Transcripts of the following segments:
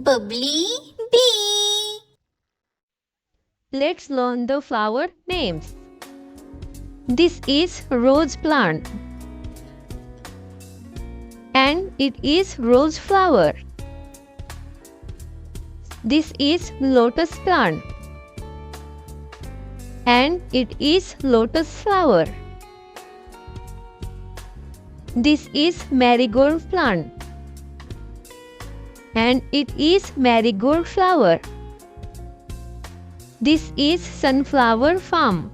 Bubbly bee. Let's learn the flower names. This is rose plant and it is rose flower. This is lotus plant and it is lotus flower. This is marigold plant and it is marigold flower. This is sunflower farm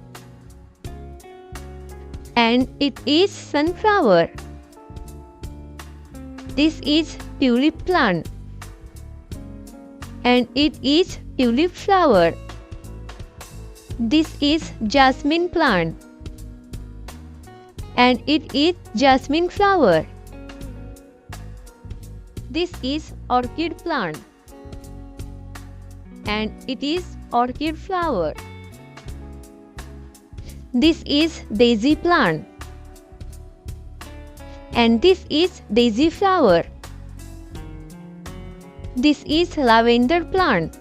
and it is sunflower. This is tulip plant and it is tulip flower. This is jasmine plant and it is jasmine flower. This is orchid plant and it is orchid flower. This is daisy plant and this is daisy flower. This is lavender plant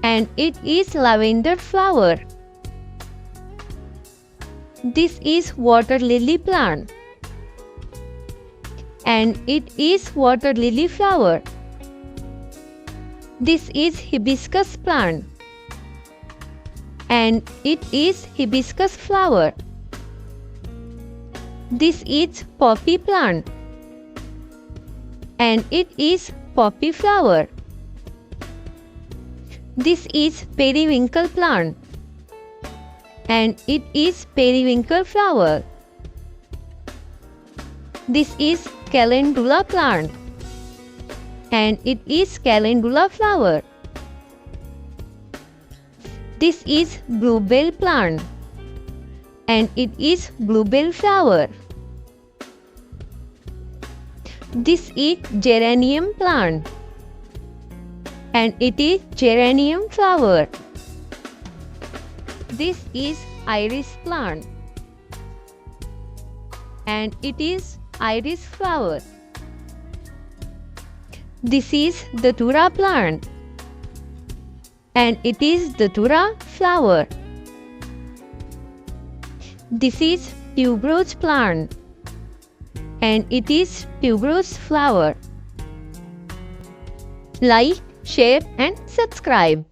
and it is lavender flower. This is water lily plant and it is water lily flower. This is hibiscus plant and it is hibiscus flower. This is poppy plant and it is poppy flower. This is periwinkle plant and it is periwinkle flower. This is calendula plant and it is calendula flower. This is bluebell plant and it is bluebell flower. This is geranium plant and it is geranium flower. This is iris plant and it is iris flower. This is datura plant and it is datura flower. This is tuberose plant and it is tuberose flower. Like, share and subscribe.